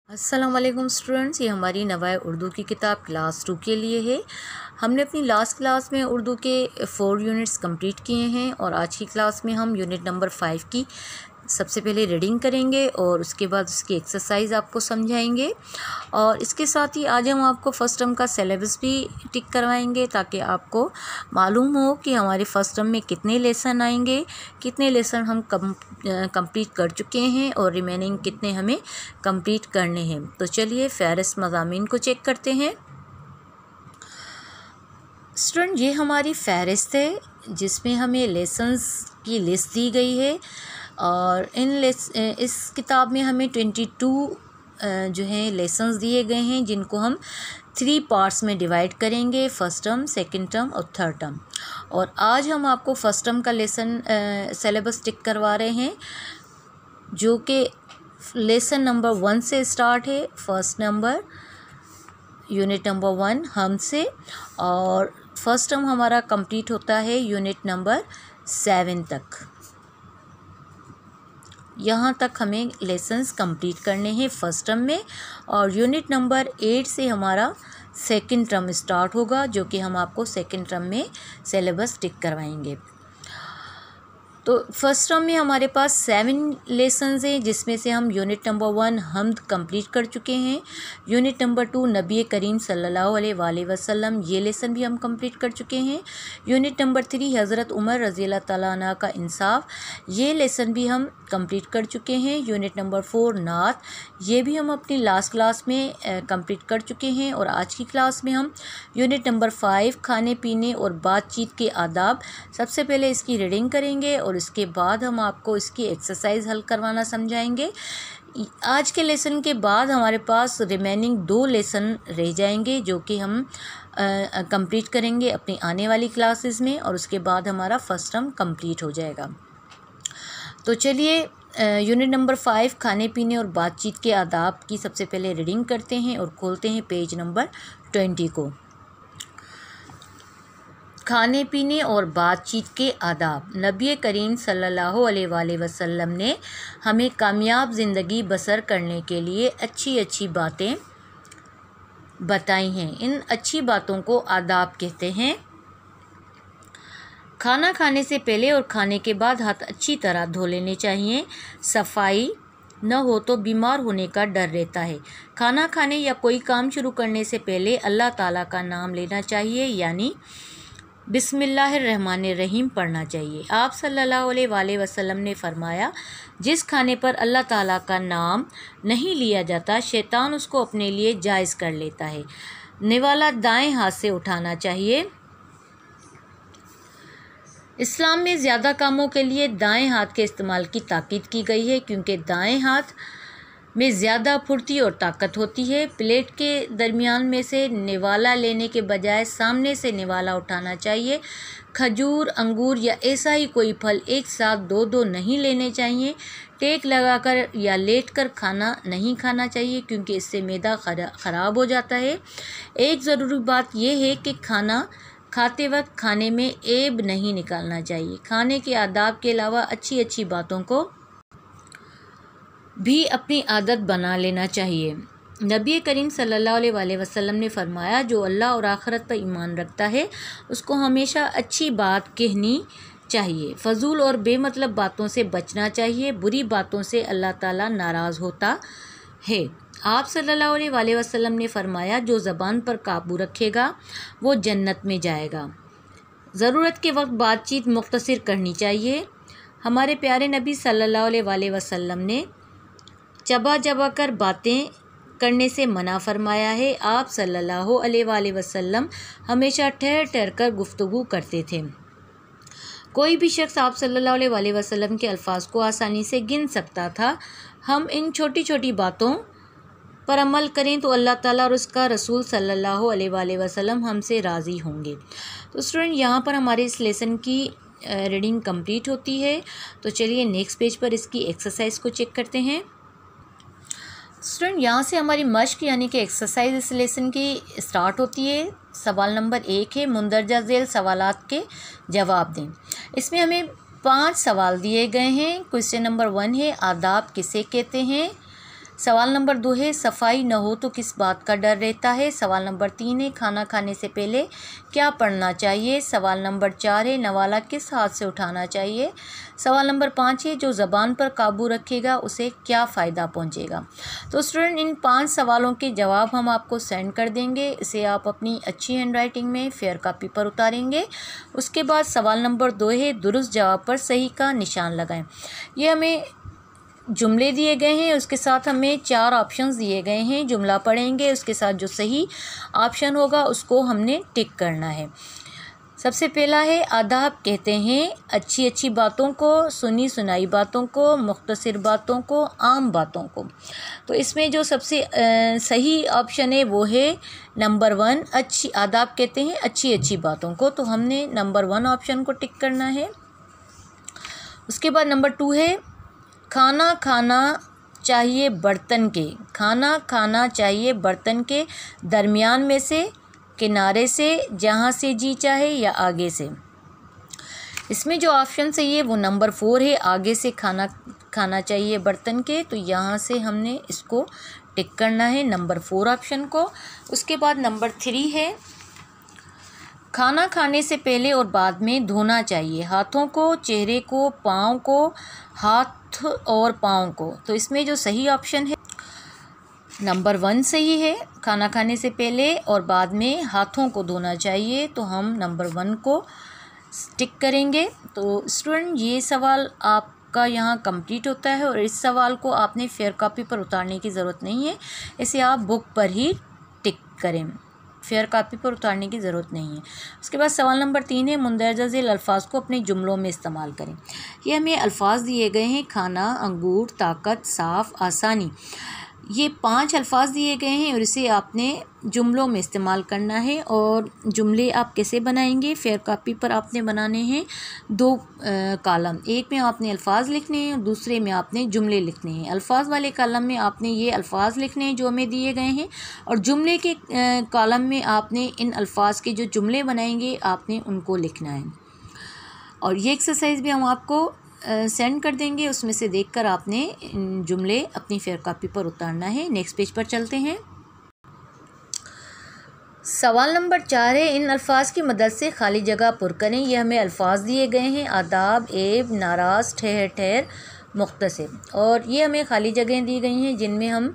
अस्सलाम वालेकुम स्टूडेंट्स, ये हमारी नवाए उर्दू की किताब क्लास 2 के लिए है। हमने अपनी लास्ट क्लास में उर्दू के 4 यूनिट्स कंप्लीट किए हैं और आज की क्लास में हम यूनिट नंबर 5 की सबसे पहले रीडिंग करेंगे और उसके बाद उसकी एक्सरसाइज आपको समझाएंगे। और इसके साथ ही आज हम आपको फ़र्स्ट टर्म का सिलेबस भी टिक करवाएंगे ताकि आपको मालूम हो कि हमारे फ़र्स्ट टर्म में कितने लेसन आएंगे, कितने लेसन हम कंप्लीट कर चुके हैं और रिमेनिंग कितने हमें कंप्लीट करने हैं। तो चलिए फ़हरिस्त मज़ामीन को चेक करते हैं। स्टूडेंट, ये हमारी फ़हरिस्त है जिसमें हमें लेसन्स की लिस्ट दी गई है और इस किताब में हमें 22 जो हैं लेसन्स दिए गए हैं जिनको हम 3 पार्ट्स में डिवाइड करेंगे, फ़र्स्ट टर्म, सेकंड टर्म और थर्ड टर्म। और आज हम आपको फ़र्स्ट टर्म का लेसन सिलेबस टिक करवा रहे हैं जो कि लेसन नंबर 1 से स्टार्ट है। फर्स्ट नंबर यूनिट नंबर 1 हम से, और फर्स्ट टर्म हमारा कंप्लीट होता है यूनिट नंबर 7 तक। यहाँ तक हमें लेसन्स कंप्लीट करने हैं फर्स्ट टर्म में, और यूनिट नंबर 8 से हमारा सेकंड टर्म स्टार्ट होगा जो कि हम आपको सेकंड टर्म में सिलेबस टिक करवाएंगे। तो फर्स्ट टर्म में हमारे पास 7 लेसन्स हैं जिसमें से हम यूनिट नंबर 1 हम्द कंप्लीट कर चुके हैं। यूनिट नंबर 2 नबी करीम सल्लल्लाहु अलैहि वसल्लम, ये लेसन भी हम कंप्लीट कर चुके हैं। यूनिट नंबर 3 हज़रत उमर रज़ी अल्लाह तआला अन्हु का इंसाफ, ये लेसन भी हम कंप्लीट कर चुके हैं। यूनिट नंबर 4 नात, ये भी हम अपनी लास्ट क्लास में कंप्लीट कर चुके हैं। और आज की क्लास में हम यूनिट नंबर 5 खाने पीने और बातचीत के आदाब, सबसे पहले इसकी रीडिंग करेंगे और इसके बाद हम आपको इसकी एक्सरसाइज हल करवाना समझाएंगे। आज के लेसन के बाद हमारे पास रिमेनिंग 2 लेसन रह जाएंगे जो कि हम कंप्लीट करेंगे अपनी आने वाली क्लासेस में, और उसके बाद हमारा फर्स्ट टर्म कंप्लीट हो जाएगा। तो चलिए यूनिट नंबर 5 खाने पीने और बातचीत के आदाब की सबसे पहले रीडिंग करते हैं और खोलते हैं पेज नंबर 20 को। खाने पीने और बातचीत के आदाब। नबी करीम सल्लल्लाहु अलैहि वसल्लम ने हमें कामयाब ज़िंदगी बसर करने के लिए अच्छी अच्छी बातें बताई हैं। इन अच्छी बातों को आदाब कहते हैं। खाना खाने से पहले और खाने के बाद हाथ अच्छी तरह धो लेने चाहिए। सफाई न हो तो बीमार होने का डर रहता है। खाना खाने या कोई काम शुरू करने से पहले अल्लाह ताला का नाम लेना चाहिए, यानी बिस्मिल्लाहिर्रहमानिर्रहीम पढ़ना चाहिए। आप सल्लल्लाहु अलैहि वसल्लम ने फरमाया, जिस खाने पर अल्लाह ताला का नाम नहीं लिया जाता शैतान उसको अपने लिए जायज़ कर लेता है। निवाला दाएं हाथ से उठाना चाहिए। इस्लाम में ज़्यादा कामों के लिए दाएं हाथ के इस्तेमाल की ताकीद की गई है क्योंकि दाएं हाथ में ज़्यादा फुर्ती और ताकत होती है। प्लेट के दरमियान में से निवाला लेने के बजाय सामने से निवाला उठाना चाहिए। खजूर, अंगूर या ऐसा ही कोई फल एक साथ दो दो नहीं लेने चाहिए। टेक लगाकर या लेटकर खाना नहीं खाना चाहिए क्योंकि इससे मैदा ख़राब हो जाता है। एक ज़रूरी बात यह है कि खाना खाते वक्त खाने में ऐब नहीं निकालना चाहिए। खाने के आदाब के अलावा अच्छी अच्छी बातों को भी अपनी आदत बना लेना चाहिए। नबी करीम सल्लल्लाहु अलैहि वसल्लम ने फरमाया, जो अल्लाह और आखिरत पर ईमान रखता है उसको हमेशा अच्छी बात कहनी चाहिए। फजूल और बेमतलब बातों से बचना चाहिए। बुरी बातों से अल्लाह ताला नाराज़ होता है। आप सल्लल्लाहु अलैहि वसल्लम ने फरमाया, जो ज़बान पर काबू रखेगा वो जन्नत में जाएगा। ज़रूरत के वक्त बातचीत मुख्तसर करनी चाहिए। हमारे प्यारे नबी सल्लल्लाहु अलैहि वसल्लम ने चबा चबा कर बातें करने से मना फरमाया है। आप सल्लल्लाहु अलैहि वसल्लम हमेशा ठहर ठहर कर गुफ्तगू करते थे। कोई भी शख्स आप सल्लल्लाहु अलैहि वसल्लम के अल्फाज को आसानी से गिन सकता था। हम इन छोटी छोटी बातों पर अमल करें तो अल्लाह ताला और उसका रसूल सल्लल्लाहु अलैहि वसल्लम हमसे राज़ी होंगे। तो स्टूडेंट, यहाँ पर हमारे इस लेसन की रीडिंग कंप्लीट होती है। तो चलिए नेक्स्ट पेज पर इसकी एक्सरसाइज को चेक करते हैं। स्टूडेंट, यहाँ से हमारी मश्क यानी कि एक्सरसाइज इस लेसन की स्टार्ट होती है। सवाल नंबर 1 है, मुंदरजा झेल सवालात के जवाब दें। इसमें हमें 5 सवाल दिए गए हैं। क्वेश्चन नंबर 1 है, आदाब किसे कहते हैं। सवाल नंबर 2 है सफाई न हो तो किस बात का डर रहता है। सवाल नंबर 3 है खाना खाने से पहले क्या पढ़ना चाहिए। सवाल नंबर 4 है नवाला किस हाथ से उठाना चाहिए। सवाल नंबर 5 है जो ज़बान पर काबू रखेगा उसे क्या फ़ायदा पहुंचेगा। तो स्टूडेंट इन 5 सवालों के जवाब हम आपको सेंड कर देंगे। इसे आप अपनी अच्छी हैंडराइटिंग में फेयर कॉपी पर उतारेंगे। उसके बाद सवाल नंबर 2 है दुरुस्त जवाब पर सही का निशान लगाएं। ये हमें जुमले दिए गए हैं, उसके साथ हमें 4 ऑप्शंस दिए गए हैं। जुमला पढ़ेंगे, उसके साथ जो सही ऑप्शन होगा उसको हमने टिक करना है। सबसे पहला है आदाब कहते हैं अच्छी अच्छी बातों को, सुनी सुनाई बातों को, मुख्तसर बातों को, आम बातों को। तो इसमें जो सबसे सही ऑप्शन है वो है नंबर 1, अच्छी आदाब कहते हैं अच्छी अच्छी बातों को। तो हमने नंबर 1 ऑप्शन को टिक करना है। उसके बाद नंबर 2 है खाना खाना चाहिए बर्तन के, खाना खाना चाहिए बर्तन के दरमियान में से, किनारे से, जहाँ से जी चाहे या आगे से। इसमें जो ऑप्शन सही है वो नंबर 4 है, आगे से खाना खाना चाहिए बर्तन के। तो यहाँ से हमने इसको टिक करना है नंबर 4 ऑप्शन को। उसके बाद नंबर 3 है खाना खाने से पहले और बाद में धोना चाहिए हाथों को, चेहरे को, पाँव को, हाथ और पाँव को। तो इसमें जो सही ऑप्शन है नंबर 1 सही है, खाना खाने से पहले और बाद में हाथों को धोना चाहिए। तो हम नंबर 1 को टिक करेंगे। तो स्टूडेंट ये सवाल आपका यहाँ कंप्लीट होता है और इस सवाल को आपने फेयर कॉपी पर उतारने की ज़रूरत नहीं है, इसे आप बुक पर ही टिक करें, फेयर कॉपी पर उतारने की ज़रूरत नहीं है। उसके बाद सवाल नंबर 3 है मुंदरजा झेल अल्फाज को अपने जुमलों में इस्तेमाल करें। ये हमें अल्फाज दिए गए हैं खाना, अंगूर, ताकत, साफ़, आसानी। ये 5 अल्फाज दिए गए हैं और इसे आपने जुमलों में इस्तेमाल करना है। और जुमले आप कैसे बनाएंगे, फेयर कॉपी पर आपने बनाने हैं 2 कॉलम, एक में आपने अल्फाज लिखने हैं और दूसरे में आपने जुमले लिखने हैं। अल्फाज वाले कॉलम में आपने ये अल्फाज लिखने हैं जो हमें दिए गए हैं और जुमले के कॉलम में आपने इन अल्फाज के जो जुमले बनाएंगे आपने उनको लिखना है। और ये एक्सरसाइज भी हम आपको सेंड कर देंगे, उसमें से देखकर आपने जुमले अपनी फेयर कॉपी पर उतारना है। नेक्स्ट पेज पर चलते हैं। सवाल नंबर 4 है इन अल्फाज की मदद से खाली जगह पुर करें। ये हमें अल्फाज दिए गए हैं आदाब, एब, नाराज़, ठहर ठहर, मुख्तसर। और ये हमें खाली जगह दी गई हैं जिनमें हम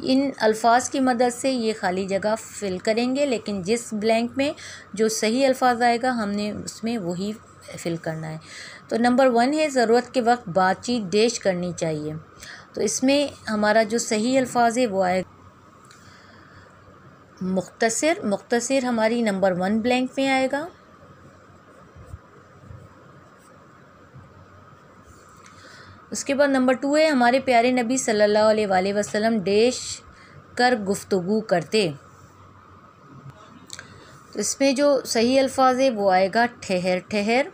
इन अल्फाज की मदद से ये खाली जगह फिल करेंगे, लेकिन जिस ब्लैंक में जो सही अल्फाज आएगा हमने उसमें वही फिल करना है। तो नंबर 1 है ज़रूरत के वक्त बातचीत डैश करनी चाहिए। तो इसमें हमारा जो सही अल्फाज है वो आएगा मुख्तसर। मुख्तसर हमारी नंबर 1 ब्लैंक में आएगा। उसके बाद नंबर 2 है हमारे प्यारे नबी सल्लल्लाहु अलैहि वसल्लम डैश कर गुफ्तगू करते। तो इसमें जो सही अल्फाज है वो आएगा ठहर ठहर।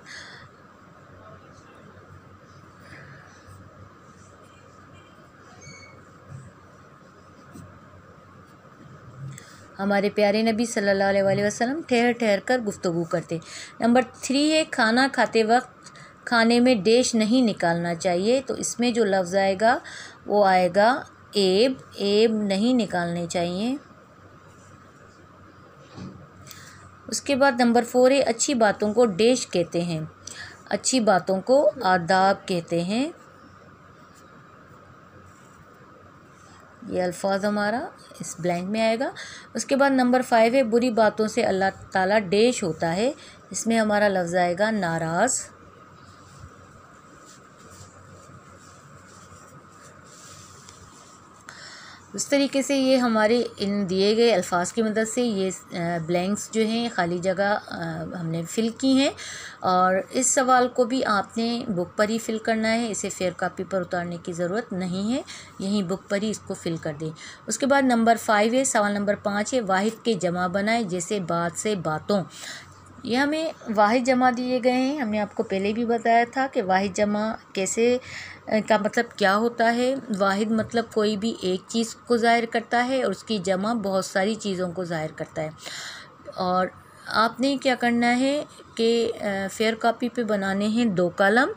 हमारे प्यारे नबी सल्लल्लाहु अलैहि वसल्लम ठहर ठहर कर गुफ्तगू करते। नंबर 3 है खाना खाते वक्त खाने में डैश नहीं निकालना चाहिए। तो इसमें जो लफ्ज़ आएगा वो आएगा एब, एब नहीं निकालने चाहिए। उसके बाद नंबर 4 है अच्छी बातों को डैश कहते हैं, अच्छी बातों को आदाब कहते हैं। ये अल्फाज हमारा इस ब्लैंक में आएगा। उसके बाद नंबर 5 है बुरी बातों से अल्लाह ताला डैश होता है। इसमें हमारा लफ्ज़ आएगा नाराज़। उस तरीके से ये हमारे इन दिए गए अल्फाज की मदद से ये ब्लैंक्स जो हैं खाली जगह हमने फ़िल की हैं। और इस सवाल को भी आपने बुक पर ही फ़िल करना है, इसे फेयर कॉपी पर उतारने की ज़रूरत नहीं है, यहीं बुक पर ही इसको फ़िल कर दें। उसके बाद नंबर 5 है सवाल नंबर 5 है वाहिद के जमा बनाए जैसे बात से बातों। ये हमें वाहिद जमा दिए गए हैं। हमने आपको पहले भी बताया था कि वाहिद जमा कैसे का मतलब क्या होता है। वाहिद मतलब कोई भी एक चीज़ को ज़ाहिर करता है और उसकी जमा बहुत सारी चीज़ों को ज़ाहिर करता है। और आपने क्या करना है कि फेयर कॉपी पे बनाने हैं 2 कॉलम,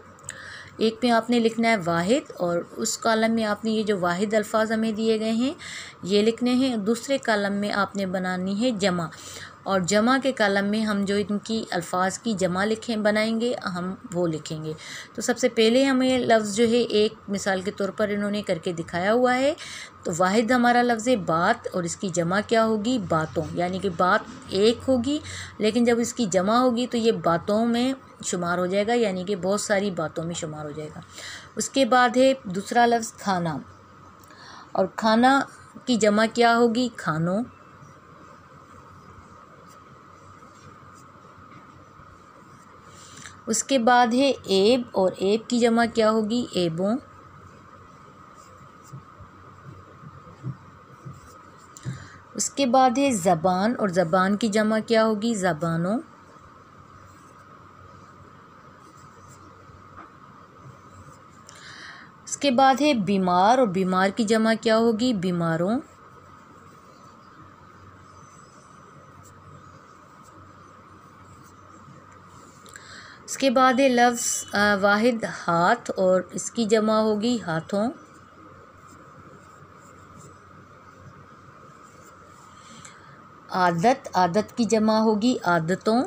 एक में आपने लिखना है वाहिद और उस कॉलम में आपने ये जो वाहिद अल्फाज हमें दिए गए हैं ये लिखने हैं। दूसरे कॉलम में आपने बनानी है जमा और जमा के कॉलम में हम जो इनकी अल्फाज की जमा बनाएंगे हम वो लिखेंगे। तो सबसे पहले हमें लफ्ज़ जो है एक मिसाल के तौर पर इन्होंने करके दिखाया हुआ है। तो वाहिद हमारा लफ्ज़ है बात और इसकी जमा क्या होगी, बातों, यानी कि बात एक होगी लेकिन जब इसकी जमा होगी तो ये बातों में शुमार हो जाएगा, यानी कि बहुत सारी बातों में शुमार हो जाएगा। उसके बाद है दूसरा लफ्ज़ खाना और खाना की जमा क्या होगी, खानों। उसके बाद है ऐब और ऐब की जमा क्या होगी, ऐबों। उसके बाद है ज़बान और ज़बान की जमा क्या होगी, ज़बानों। उसके बाद है बीमार और बीमार की जमा क्या होगी, बीमारों। उसके बाद है लफ्ज़ वाहिद हाथ और इसकी जमा होगी, हाथों। आदत, आदत की जमा होगी, आदतों।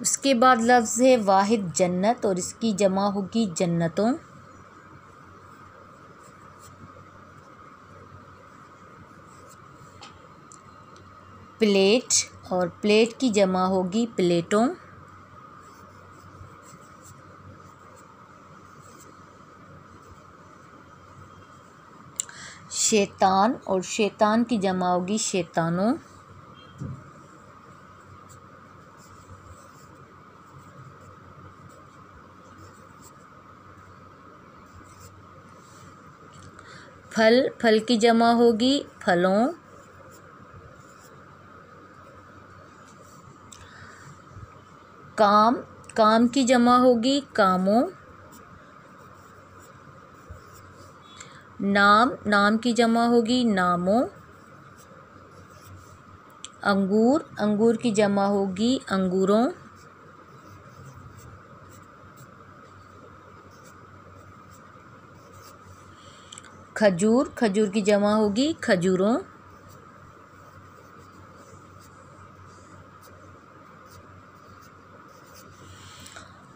उसके बाद लफ्ज़ है वाहिद जन्नत और इसकी जमा होगी, जन्नतों। प्लेट और प्लेट की जमा होगी, प्लेटों। शैतान और शैतान की जमा होगी, शैतानों। फल, फल की जमा होगी, फलों। काम, काम की जमा होगी, कामों। नाम, नाम की जमा होगी, नामों। अंगूर, अंगूर की जमा होगी, अंगूरों। खजूर, खजूर की जमा होगी, खजूरों।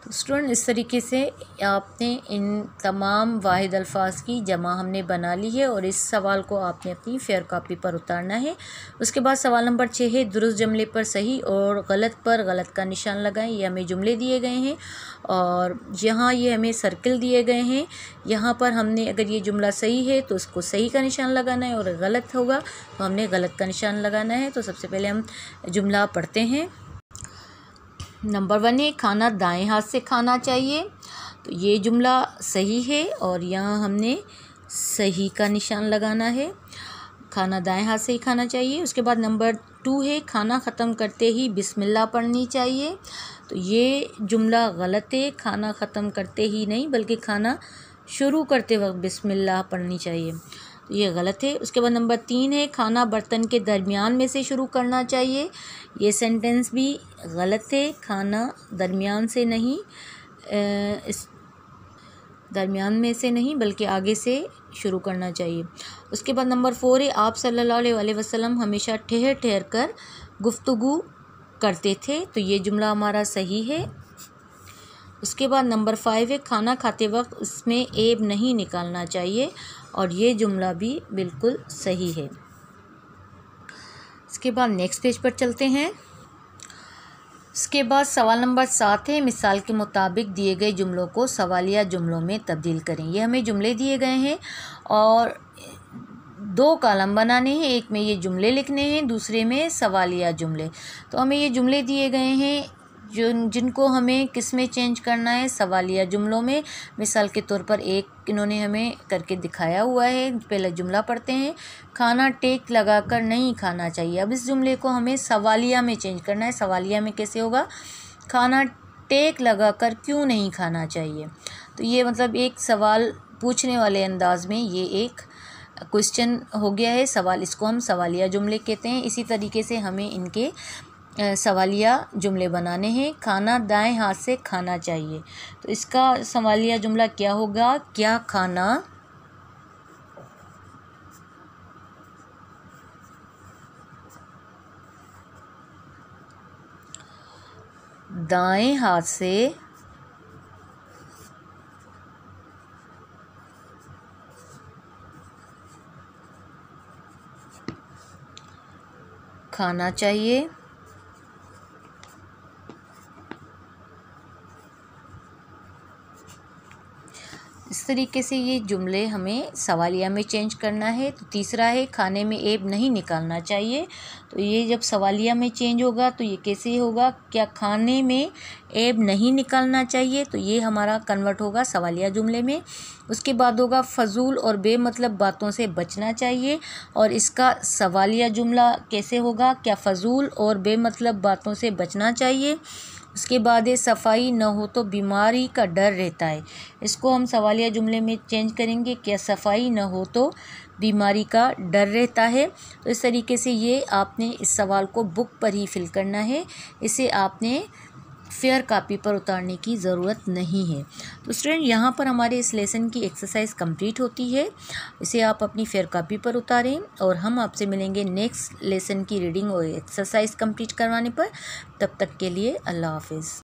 तो स्टूडेंट इस तरीके से आपने इन तमाम वाहिद अल्फाज की जमा हमने बना ली है और इस सवाल को आपने अपनी फेयर कॉपी पर उतारना है। उसके बाद सवाल नंबर 6 है दुरुस्त जुमले पर सही और गलत पर गलत का निशान लगाएं। ये हमें जुमले दिए गए हैं और यहाँ ये हमें सर्किल दिए गए हैं। यहाँ पर हमने अगर ये जुमला सही है तो उसको सही का निशान लगाना है और गलत होगा तो हमने गलत का निशान लगाना है। तो सबसे पहले हम जुमला पढ़ते हैं। नंबर 1 है खाना दाएं हाथ से खाना चाहिए। तो ये जुमला सही है और यहाँ हमने सही का निशान लगाना है। खाना दाएं हाथ से ही खाना चाहिए। उसके बाद नंबर 2 है खाना ख़त्म करते ही बिस्मिल्लाह पढ़नी चाहिए। तो ये जुमला गलत है। खाना ख़त्म करते ही नहीं बल्कि खाना शुरू करते वक्त बिस्मिल्लाह पढ़नी चाहिए, तो ये गलत है। उसके बाद नंबर 3 है खाना बर्तन के दरमियान में से शुरू करना चाहिए। ये सेंटेंस भी गलत है। खाना दरमियान से नहीं, इस दरमियान में से नहीं बल्कि आगे से शुरू करना चाहिए। उसके बाद नंबर 4 है आप सल्लल्लाहु अलैहि वसल्लम हमेशा ठहर ठहर कर गुफ्तगू करते थे। तो ये जुमला हमारा सही है। उसके बाद नंबर 5 है खाना खाते वक्त उसमें ऐब नहीं निकालना चाहिए और ये जुमला भी बिल्कुल सही है। इसके बाद नेक्स्ट पेज पर चलते हैं। इसके बाद सवाल नंबर 7 है मिसाल के मुताबिक दिए गए जुमलों को सवालिया जुमलों में तब्दील करें। ये हमें जुमले दिए गए हैं और 2 कॉलम बनाने हैं। एक में ये जुमले लिखने हैं, दूसरे में सवालिया जुमले। तो हमें ये जुमले दिए गए हैं जिनको हमें किस में चेंज करना है, सवालिया जुमलों में। मिसाल के तौर पर एक इन्होंने हमें करके दिखाया हुआ है। पहले जुमला पढ़ते हैं खाना टेक लगाकर नहीं खाना चाहिए। अब इस जुमले को हमें सवालिया में चेंज करना है। सवालिया में कैसे होगा, खाना टेक लगाकर क्यों नहीं खाना चाहिए। तो ये मतलब एक सवाल पूछने वाले अंदाज में ये एक क्वेश्चन हो गया है, सवाल। इसको हम सवालिया जुमले कहते हैं। इसी तरीके से हमें इनके सवालिया जुमले बनाने हैं। खाना दाएं हाथ से खाना चाहिए, तो इसका सवालिया जुमला क्या होगा? क्या खाना दाएं हाथ से खाना चाहिए। इस तरीके से ये जुमले हमें सवालिया में चेंज करना है। तो तीसरा है खाने में ऐब नहीं निकालना चाहिए। तो ये जब सवालिया में चेंज होगा तो ये कैसे होगा? क्या खाने में ऐब नहीं निकालना चाहिए, तो ये हमारा कन्वर्ट होगा सवालिया जुमले में। उसके बाद होगा फजूल और बेमतलब बातों से बचना चाहिए, और इसका सवालिया जुमला कैसे होगा? क्या फजूल और बेमतलब बातों से बचना चाहिए। उसके बाद है सफाई न हो तो बीमारी का डर रहता है। इसको हम सवालिया जुमले में चेंज करेंगे, क्या सफाई न हो तो बीमारी का डर रहता है। तो इस तरीके से ये आपने इस सवाल को बुक पर ही फिल करना है, इसे आपने फेयर कॉपी पर उतारने की ज़रूरत नहीं है। तो स्टूडेंट, यहाँ पर हमारे इस लेसन की एक्सरसाइज कंप्लीट होती है। इसे आप अपनी फेयर कॉपी पर उतारें, और हम आपसे मिलेंगे नेक्स्ट लेसन की रीडिंग और एक्सरसाइज कंप्लीट करवाने पर। तब तक के लिए अल्लाह हाफिज़।